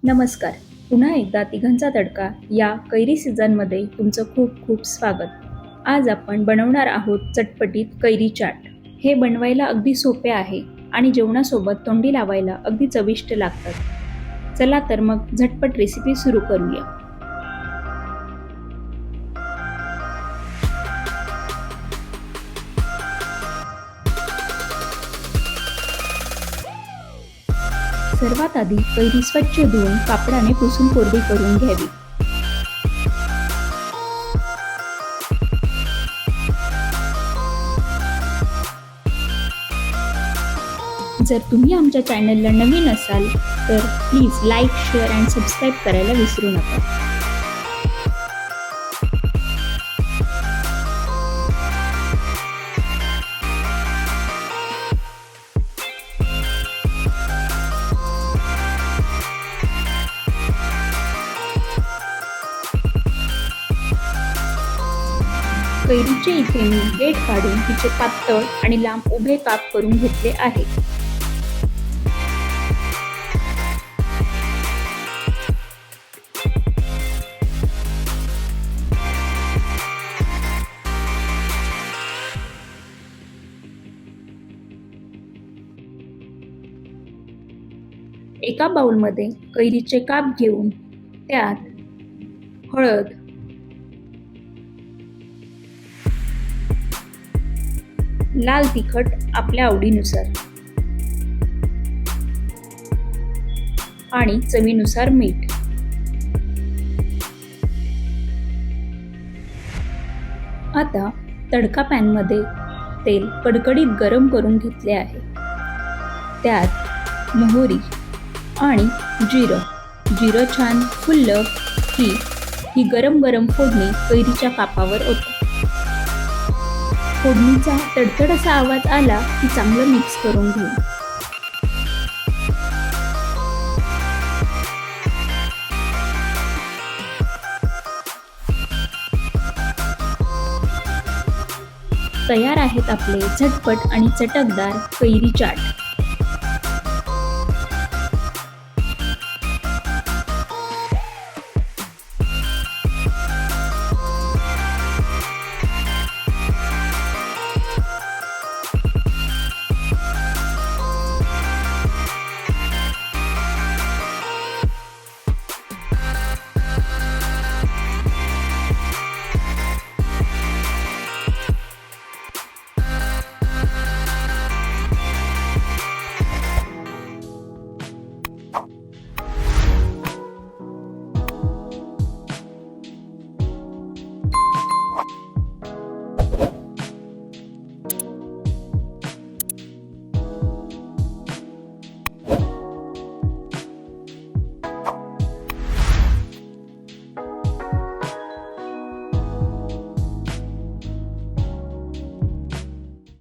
नमस्कार. पुन्हा एकदा तिघांचा तडका या कैरी सीझनमध्ये तुमचं खूप खूप स्वागत. आज आपण बनवणार आहोत चटपटीत कैरी चाट. हे बनवायला अगदी सोपे आहे आणि जेवणासोबत तोंडी लावायला अगदी चविष्ट लागतात. चला तर मग झटपट रेसिपी सुरू करूया. सर्वात आधी कैरी स्वच्छ धुवून कापडाने पुसून कोरडी करून घ्यावी. जर तुम्ही आमच्या चॅनलला नवीन असाल तर प्लीज लाईक, शेअर आणि सबस्क्राईब करायला विसरू नका. कैरीचे इथे मी देठ काढून तिचे पातळ आणि लांब उभे काप करून घेतले आहे. एका बाउलमध्ये कैरीचे काप घेऊन त्यात हळद, लाल तिखट आपल्या आवडीनुसार आणि चवीनुसार मीठ, आता तडका पॅनमध्ये तेल कडकडीत गरम करून घेतले आहे. त्यात मोहरी आणि जिरं छान फुललं की ही गरम गरम फोडणी कैरीच्या कापावर ओतू. फोडणीचा तडतड असा आवाज आला की चांगलं मिक्स करून घेऊ. तयार आहेत आपले झटपट आणि चटकदार कैरी चाट.